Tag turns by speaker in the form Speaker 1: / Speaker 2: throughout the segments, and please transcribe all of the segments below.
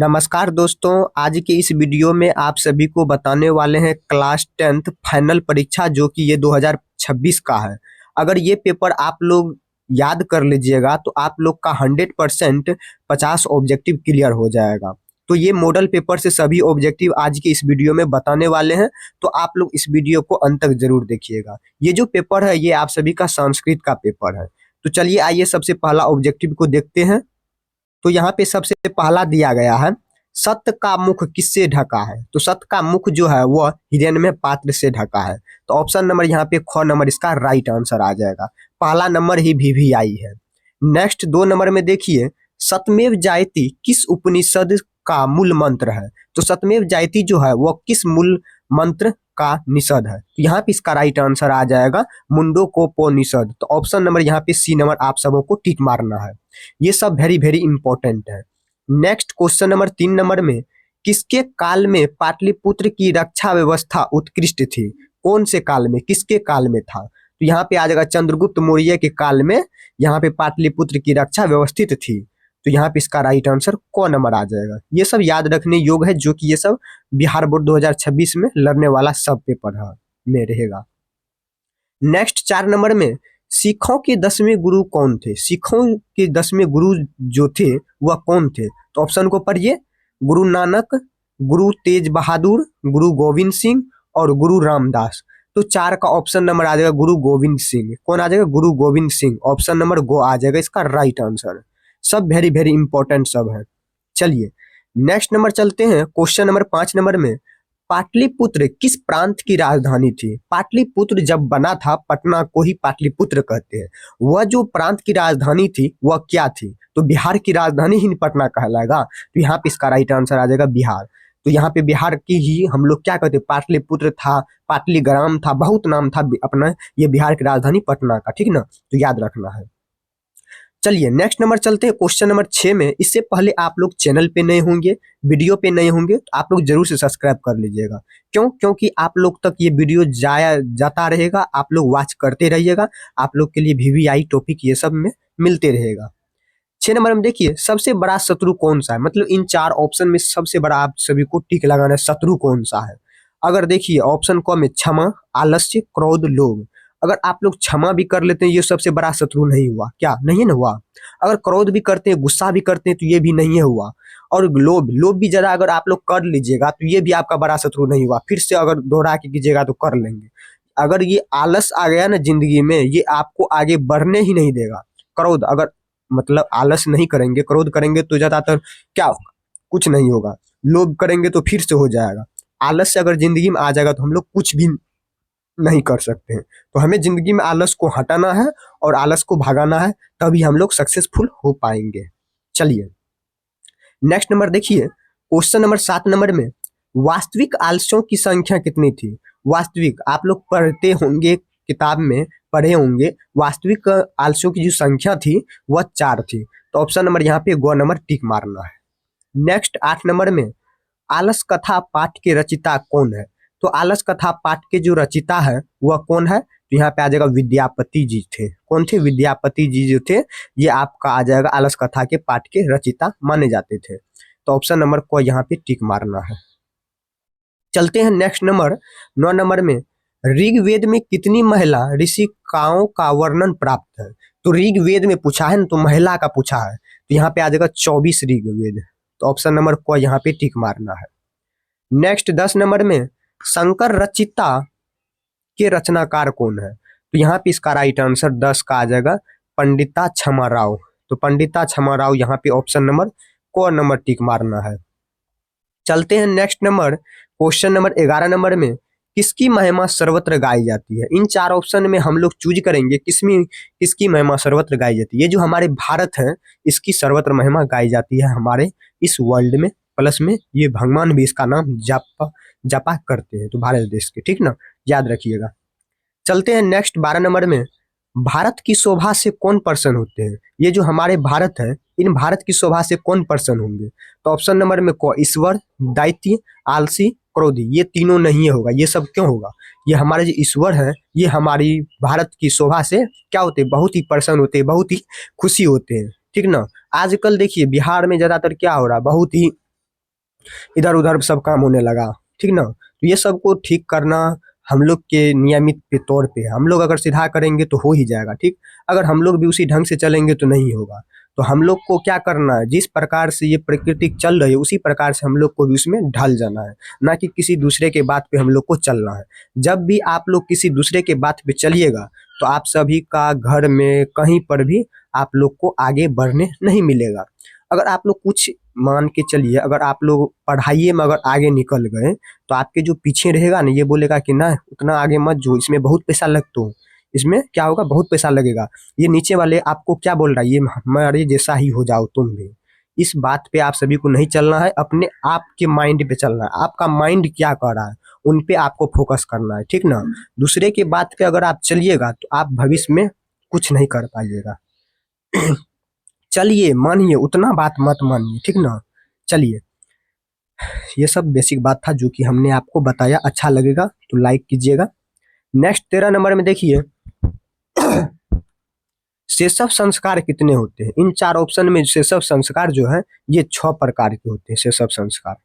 Speaker 1: नमस्कार दोस्तों, आज की इस वीडियो में आप सभी को बताने वाले हैं क्लास 10th फाइनल परीक्षा जो कि ये 2026 का है। अगर ये पेपर आप लोग याद कर लीजिएगा तो आप लोग का 100% 50 ऑब्जेक्टिव क्लियर हो जाएगा। तो ये मॉडल पेपर से सभी ऑब्जेक्टिव आज की इस वीडियो में बताने वाले हैं, तो आप लोग इस वीडियो को अंत तक जरूर देखिएगा। ये जो पेपर है ये आप सभी का संस्कृत का पेपर है। तो चलिए आइए सबसे पहला ऑब्जेक्टिव को देखते हैं। तो यहाँ पे सबसे पहला दिया गया है, सत्य का मुख किससे ढका है। तो सत्य का मुख जो है वह हिरण्मय पात्र से ढका है। तो ऑप्शन नंबर यहाँ पे ख नंबर इसका राइट आंसर आ जाएगा। पहला नंबर ही VVI है। नेक्स्ट 2 नंबर में देखिए, सतमेव जयते किस उपनिषद का मूल मंत्र है। तो सतमेव जयते जो है वह किस मूल मंत्र का निषद है। तो यहाँ पे इसका राइट आंसर आ जाएगा मुंडकोपनिषद। तो ऑप्शन नंबर यहाँ पे सी नंबर आप सबों को टिक मारना है। ये सब वेरी वेरी इंपॉर्टेंट है। नेक्स्ट क्वेश्चन नंबर 3 नंबर में, किसके काल में पाटलिपुत्र की रक्षा व्यवस्था उत्कृष्ट थी। कौन से काल में, किसके काल में था। तो यहाँ पे आ जाएगा चंद्रगुप्त मौर्य के काल में यहाँ पे पाटलिपुत्र की रक्षा व्यवस्थित थी। तो यहाँ पे इसका राइट आंसर क नंबर आ जाएगा। ये सब याद रखने योग्य है, जो कि ये सब बिहार बोर्ड 2026 में लड़ने वाला सब पेपर है में रहेगा। नेक्स्ट 4 नंबर में, सिखों के 10वें गुरु कौन थे। सिखों के 10वें गुरु जो थे वह कौन थे। तो ऑप्शन को पढ़िए, गुरु नानक, गुरु तेज बहादुर, गुरु गोविंद सिंह और गुरु रामदास। तो 4 का ऑप्शन नंबर आ जाएगा गुरु गोविंद सिंह। कौन आ जाएगा, गुरु गोविंद सिंह। ऑप्शन नंबर गो आ जाएगा इसका राइट आंसर। सब वेरी वेरी इंपॉर्टेंट सब है। चलिए नेक्स्ट नंबर चलते हैं। क्वेश्चन नंबर 5 नंबर में, पाटलिपुत्र किस प्रांत की राजधानी थी। पाटलिपुत्र जब बना था, पटना को ही पाटलिपुत्र कहते हैं। वह जो प्रांत की राजधानी थी वह क्या थी। तो बिहार की राजधानी ही पटना कहलाएगा। तो यहाँ पे इसका राइट आंसर आ जाएगा बिहार। तो यहाँ पे बिहार की ही हम लोग क्या कहते हैं, पाटलिपुत्र था, पाटलीग्राम था, बहुत नाम था अपना। ये बिहार की राजधानी पटना का, ठीक ना। तो याद रखना है। चलिए नेक्स्ट नंबर चलते हैं क्वेश्चन नंबर 6 में। इससे पहले आप लोग चैनल पे नए होंगे, वीडियो पे नए होंगे, तो आप लोग जरूर से सब्सक्राइब कर लीजिएगा। क्यों, क्योंकि आप लोग तक ये वीडियो जाता रहेगा, आप लोग वॉच करते रहिएगा। आप लोग के लिए VVI टॉपिक ये सब में मिलते रहेगा। 6 नंबर में देखिए, सबसे बड़ा शत्रु कौन सा है। मतलब इन 4 ऑप्शन में सबसे बड़ा आप सभी को टिक लगाना है, शत्रु कौन सा है। अगर देखिए ऑप्शन क में क्षमा, आलस्य, क्रोध, लोभ। अगर आप लोग क्षमा भी कर लेते हैं ये सबसे बड़ा शत्रु नहीं हुआ, क्या नहीं ना हुआ। अगर क्रोध भी करते हैं, गुस्सा भी करते हैं, तो ये भी नहीं है हुआ। और लोभ भी जरा अगर आप लोग कर लीजिएगा तो ये भी आपका बड़ा शत्रु नहीं हुआ। फिर से अगर दोहरा के कीजिएगा तो कर लेंगे। अगर ये आलस आ गया ना जिंदगी में, ये आपको आगे बढ़ने ही नहीं देगा। क्रोध, अगर मतलब आलस नहीं करेंगे, क्रोध करेंगे तो ज्यादातर क्या होगा, कुछ नहीं होगा। लोभ करेंगे तो फिर से हो जाएगा। आलस से अगर जिंदगी में आ जाएगा तो हम लोग कुछ भी नहीं कर सकते हैं। तो हमें जिंदगी में आलस को हटाना है और आलस को भगाना है, तभी हम लोग सक्सेसफुल हो पाएंगे। चलिए नेक्स्ट नंबर देखिए, क्वेश्चन नंबर 7 नंबर में, वास्तविक आलस्यों की संख्या कितनी थी। वास्तविक आप लोग पढ़ते होंगे, किताब में पढ़े होंगे, वास्तविक आलस्यों की जो संख्या थी वह 4 थी। तो ऑप्शन नंबर यहाँ पे गो नंबर टिक मारना है। नेक्स्ट 8 नंबर में, आलस कथा पाठ के रचिता कौन है। तो आलस कथा पाठ के जो रचिता है वह कौन है। तो यहाँ पे आ जाएगा विद्यापति जी थे। कौन थे, विद्यापति जी जो थे, ये आपका आ जाएगा आलस कथा के पाठ के रचिता माने जाते थे। तो ऑप्शन नंबर को यहाँ पे टिक मारना है। चलते हैं नेक्स्ट नंबर 9 नंबर में, ऋग्वेद में कितनी महिला ऋषिकाओं का वर्णन प्राप्त है। तो ऋग्वेद में पूछा है ना, तो महिला का पूछा है। तो यहाँ पे आ जाएगा 24 ऋग्वेद। तो ऑप्शन नंबर को यहाँ पे टिक मारना है। नेक्स्ट 10 नंबर में, शंकर रचिता के रचनाकार कौन है। तो यहाँ पे इसका राइट आंसर 10 का आ जाएगा पंडिता क्षमा राव। तो पंडिता क्षमा राव यहाँ पे ऑप्शन नंबर को नंबर टिक मारना है। चलते हैं next number question number 11 number में, किसकी महिमा सर्वत्र गाई जाती है। इन 4 ऑप्शन में हम लोग चूज करेंगे किसकी महिमा सर्वत्र गाई जाती है। ये जो हमारे भारत है इसकी सर्वत्र महिमा गाई जाती है हमारे इस वर्ल्ड में। प्लस में ये भगवान भी इसका नाम जपा करते हैं, तो भारत देश के, ठीक ना, याद रखिएगा। चलते हैं नेक्स्ट 12 नंबर में, भारत की शोभा से कौन पर्सन होते हैं। ये जो हमारे भारत है, इन भारत की शोभा से कौन पर्सन होंगे। तो ऑप्शन नंबर में को ईश्वर, दैत्य, आलसी, क्रोधी। ये तीनों नहीं होगा। ये सब क्यों होगा, ये हमारे जो ईश्वर है ये हमारी भारत की शोभा से क्या होते हैं, बहुत ही पर्सन होते हैं, बहुत ही खुशी होते हैं, ठीक ना। आजकल देखिए बिहार में ज्यादातर क्या हो रहा है, बहुत ही इधर उधर सब काम होने लगा, ठीक ना। तो ये सब को ठीक करना हम लोग के नियमित के तौर पे है। हम लोग अगर सीधा करेंगे तो हो ही जाएगा, ठीक। अगर हम लोग भी उसी ढंग से चलेंगे तो नहीं होगा। तो हम लोग को क्या करना है, जिस प्रकार से ये प्रकृति चल रही है उसी प्रकार से हम लोग को भी उसमें ढल जाना है, ना कि किसी दूसरे के बात पे हम लोग को चलना है। जब भी आप लोग किसी दूसरे के बात पे चलिएगा तो आप सभी का घर में कहीं पर भी आप लोग को आगे बढ़ने नहीं मिलेगा। अगर आप लोग कुछ मान के चलिए, अगर आप लोग पढ़ाइए में अगर आगे निकल गए तो आपके जो पीछे रहेगा ना, ये बोलेगा कि ना उतना आगे मत जो, इसमें बहुत पैसा लगता है, इसमें क्या होगा, बहुत पैसा लगेगा। ये नीचे वाले आपको क्या बोल रहा है, ये हमारे जैसा ही हो जाओ तुम भी। इस बात पे आप सभी को नहीं चलना है, अपने आप के माइंड पे चलना है। आपका माइंड क्या कर रहा है उन पे आपको फोकस करना है, ठीक ना। दूसरे के बात पे अगर आप चलिएगा तो आप भविष्य में कुछ नहीं कर पाइएगा। चलिए मानिए, उतना बात मत मानिए, ठीक ना। चलिए, ये सब बेसिक बात था जो कि हमने आपको बताया। अच्छा लगेगा तो लाइक कीजिएगा। नेक्स्ट 13 नंबर में देखिए, सेसव संस्कार कितने होते हैं। इन 4 ऑप्शन में सेसव संस्कार जो है ये 6 प्रकार के होते हैं सेसव संस्कार।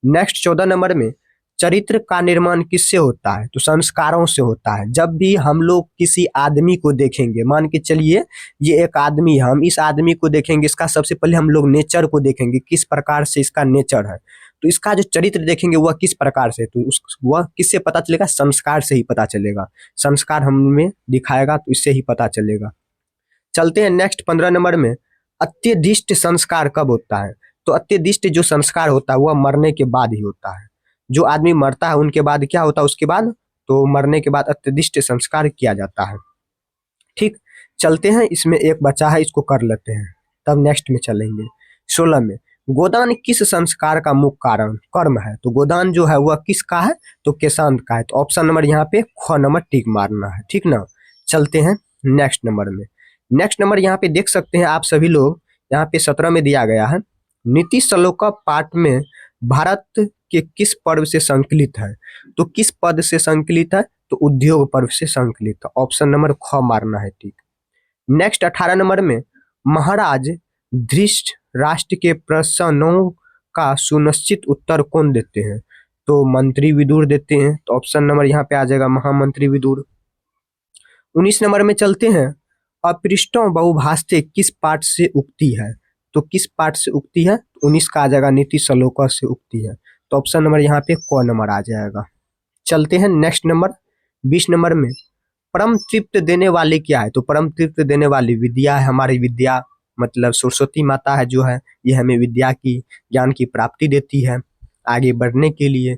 Speaker 1: नेक्स्ट 14 नंबर में, चरित्र का निर्माण किससे होता है, तो संस्कारों से होता है। जब भी हम लोग किसी आदमी को देखेंगे, मान के चलिए ये एक आदमी है, हम इस आदमी को देखेंगे, इसका सबसे पहले हम लोग नेचर को देखेंगे, किस प्रकार से इसका नेचर है। तो इसका जो चरित्र देखेंगे वह किस प्रकार से, तो वह किससे पता चलेगा, संस्कार से ही पता चलेगा। संस्कार हमें दिखाएगा तो इससे ही पता चलेगा। चलते हैं नेक्स्ट 15 नंबर में, अत्यधिष्ट संस्कार कब होता है, तो अत्यधिष्ट जो संस्कार होता है वह मरने के बाद ही होता है। जो आदमी मरता है उनके बाद क्या होता है, उसके बाद तो मरने के बाद अत्यधिष्ट संस्कार किया जाता है, ठीक। चलते हैं, इसमें एक बचा है, इसको कर लेते हैं, तब नेक्स्ट में चलेंगे। 16 में, गोदान किस संस्कार का मुख्य कारण कर्म है, तो गोदान जो है वह किसका है, तो केशांत का है। तो ऑप्शन नंबर यहाँ पे ख नंबर टिक मारना है, ठीक ना। चलते हैं नेक्स्ट नंबर में। नेक्स्ट नंबर यहाँ पे देख सकते हैं आप सभी लोग, यहाँ पे 17 में दिया गया है, नीति श्लोक पाठ में भारत के किस पर्व से संकलित है, तो किस पद से संकलित है, तो उद्योग पर्व से संकलित है। ऑप्शन नंबर ख मारना है, ठीक। नेक्स्ट 18 नंबर में, महाराज धृष्ट राष्ट्र के प्रश्नों का सुनिश्चित उत्तर कौन देते हैं, तो मंत्री विदुर देते हैं। तो ऑप्शन नंबर यहाँ पे आ जाएगा महामंत्री विदुर। 19 नंबर में चलते हैं, अपृष्टों बहुभाषित किस पाठ से उगती है, तो किस पाठ से उगती है, तो 19 का आ जाएगा नीति श्लोक से उगती है। तो ऑप्शन नंबर यहाँ पे क नंबर आ जाएगा। चलते हैं नेक्स्ट नंबर 20 नंबर में, परम तृप्त देने वाली क्या है, तो परम तृप्त देने वाली विद्या है। हमारी विद्या मतलब सरस्वती माता है जो है, ये हमें विद्या की, ज्ञान की प्राप्ति देती है आगे बढ़ने के लिए,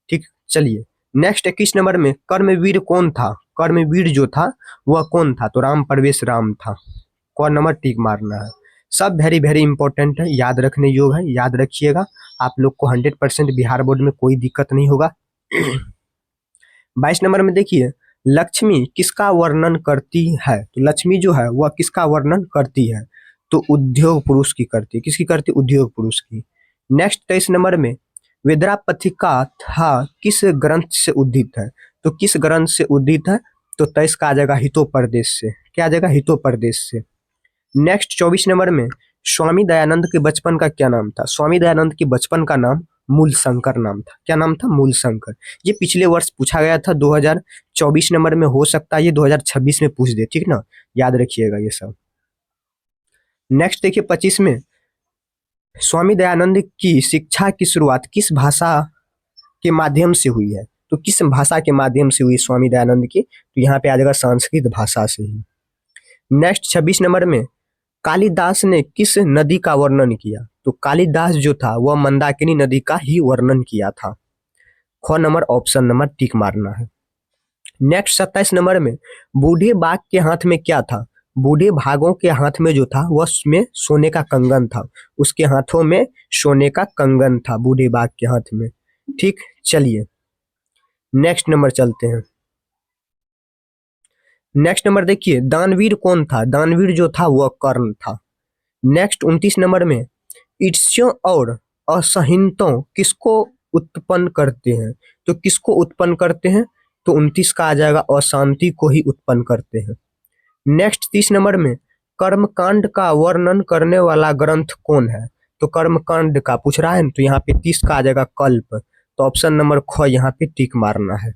Speaker 1: ठीक। चलिए नेक्स्ट 21 नंबर में, कर्मवीर कौन था, कर्मवीर जो था वह कौन था, तो राम प्रवेश राम था। कौन नंबर टिक मारना है। सब वेरी वेरी इंपॉर्टेंट है, याद रखने योग्य है, याद रखिएगा। आप लोग को 100% बिहार बोर्ड में कोई दिक्कत नहीं होगा। 22 नंबर में देखिए, लक्ष्मी किसका वर्णन करती है, तो लक्ष्मी जो है वह किसका वर्णन करती है, तो उद्योग पुरुष की करती है। किसकी करती है, उद्योग पुरुष की। नेक्स्ट 23 नंबर में, वेदरापथिका था किस ग्रंथ से उद्धित है, तो किस ग्रंथ से उद्धित है, तो 23 का आ जाएगा हितोपदेश से। क्या आ जाएगा, हितोपदेश से। नेक्स्ट 24 नंबर में, स्वामी दयानंद के बचपन का क्या नाम था, स्वामी दयानंद के बचपन का नाम मूल शंकर नाम था। क्या नाम था, मूल शंकर। ये पिछले वर्ष पूछा गया था 2024 नंबर में, हो सकता है ये 2026 में पूछ दे, ठीक ना, याद रखिएगा ये सब। नेक्स्ट देखिए 25 में, स्वामी दयानंद की शिक्षा की शुरुआत किस भाषा के माध्यम से हुई है, तो किस भाषा के माध्यम से हुई स्वामी दयानंद की, तो यहाँ पे आ जाएगा संस्कृत भाषा से ही। नेक्स्ट 26 नंबर में, कालिदास ने किस नदी का वर्णन किया, तो कालिदास जो था वह मंदाकिनी नदी का ही वर्णन किया था। ख नंबर ऑप्शन नंबर टिक मारना है। नेक्स्ट 27 नंबर में, बूढ़े बाघ के हाथ में क्या था, बूढ़े भागों के हाथ में जो था वह उसमें सोने का कंगन था। उसके हाथों में सोने का कंगन था बूढ़े बाघ के हाथ में, ठीक। चलिए नेक्स्ट नंबर चलते हैं। नेक्स्ट नंबर देखिए, दानवीर कौन था, दानवीर जो था वह कर्ण था। नेक्स्ट 29 नंबर में, ईर्ष्या और असहिष्णुता किसको उत्पन्न करते हैं, तो किसको उत्पन्न करते हैं, तो 29 का आ जाएगा अशांति को ही उत्पन्न करते हैं। नेक्स्ट 30 नंबर में, कर्मकांड का वर्णन करने वाला ग्रंथ कौन है, तो कर्मकांड का पूछ रहा है ना, तो यहाँ पे 30 का आ जाएगा कल्प। तो ऑप्शन नंबर ख यहाँ पे टिक मारना है।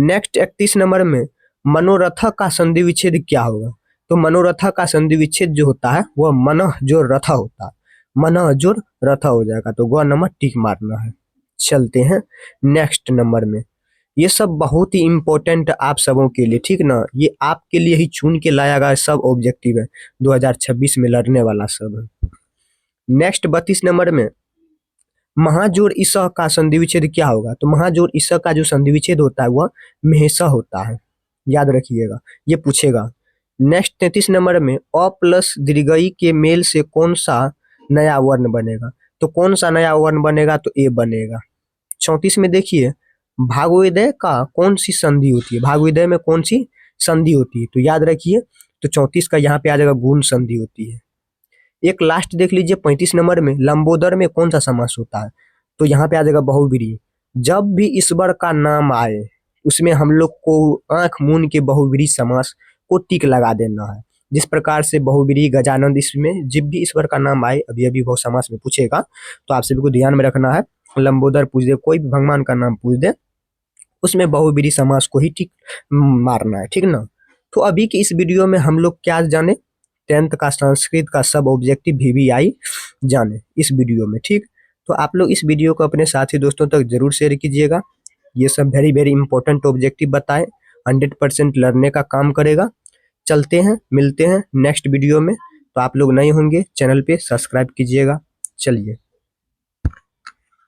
Speaker 1: नेक्स्ट 31 नंबर में मनोरथ का संधि विच्छेद क्या होगा? तो मनोरथ का संधि विच्छेद जो होता है वह मनः जो रथ होता है, मनः जो रथ हो जाएगा। तो ग नंबर टिक मारना है। चलते हैं नेक्स्ट नंबर में। ये सब बहुत ही इंपॉर्टेंट आप सबों के लिए, ठीक ना, ये आपके लिए ही चुन के लाया गया सब ऑब्जेक्टिव है, 2026 में लड़ने वाला सब है। नेक्स्ट 32 नंबर में महाजोड़ ईसा का संधि विच्छेद क्या होगा? तो महाजोड़ ईसा का जो संधि विच्छेद होता है वह मेहसा होता है, याद रखिएगा, ये पूछेगा। नेक्स्ट 33 नंबर में अ प्लस दीर्घई के मेल से कौन सा नया वर्ण बनेगा? तो कौन सा नया वर्ण बनेगा? तो ए बनेगा। 34 में देखिए भागोदय का कौन सी संधि होती है? भागोदय में कौन सी संधि होती है? तो याद रखिए, तो 34 का यहाँ पे आ जाएगा गुण संधि होती है। एक लास्ट देख लीजिए 35 नंबर में लंबोदर में कौन सा समास होता है? तो यहाँ पे आ जाएगा बहुव्रीहि। जब भी ईश्वर का नाम आए उसमें हम लोग को आंख मूंद के बहुव्रीहि समास को टिक लगा देना है। जिस प्रकार से बहुव्रीहि गजानंद, इसमें जब भी ईश्वर का नाम आए, अभी अभी बहु समास में पूछेगा, तो आप सभी को ध्यान में रखना है। लंबोदर पूछ दे, कोई भी भगवान का नाम पूछ दे, उसमें बहुव्रीहि समास को ही टिक मारना है, ठीक ना। तो अभी की इस वीडियो में हम लोग क्या जाने? 10th का संस्कृत का सब ऑब्जेक्टिव VVI जाने इस वीडियो में, ठीक। तो आप लोग इस वीडियो को अपने साथी दोस्तों तक जरूर शेयर कीजिएगा। ये सब वेरी वेरी इंपॉर्टेंट ऑब्जेक्टिव बताएं, 100% लड़ने का काम करेगा। चलते हैं, मिलते हैं नेक्स्ट वीडियो में। तो आप लोग नए होंगे चैनल पे सब्सक्राइब कीजिएगा। चलिए।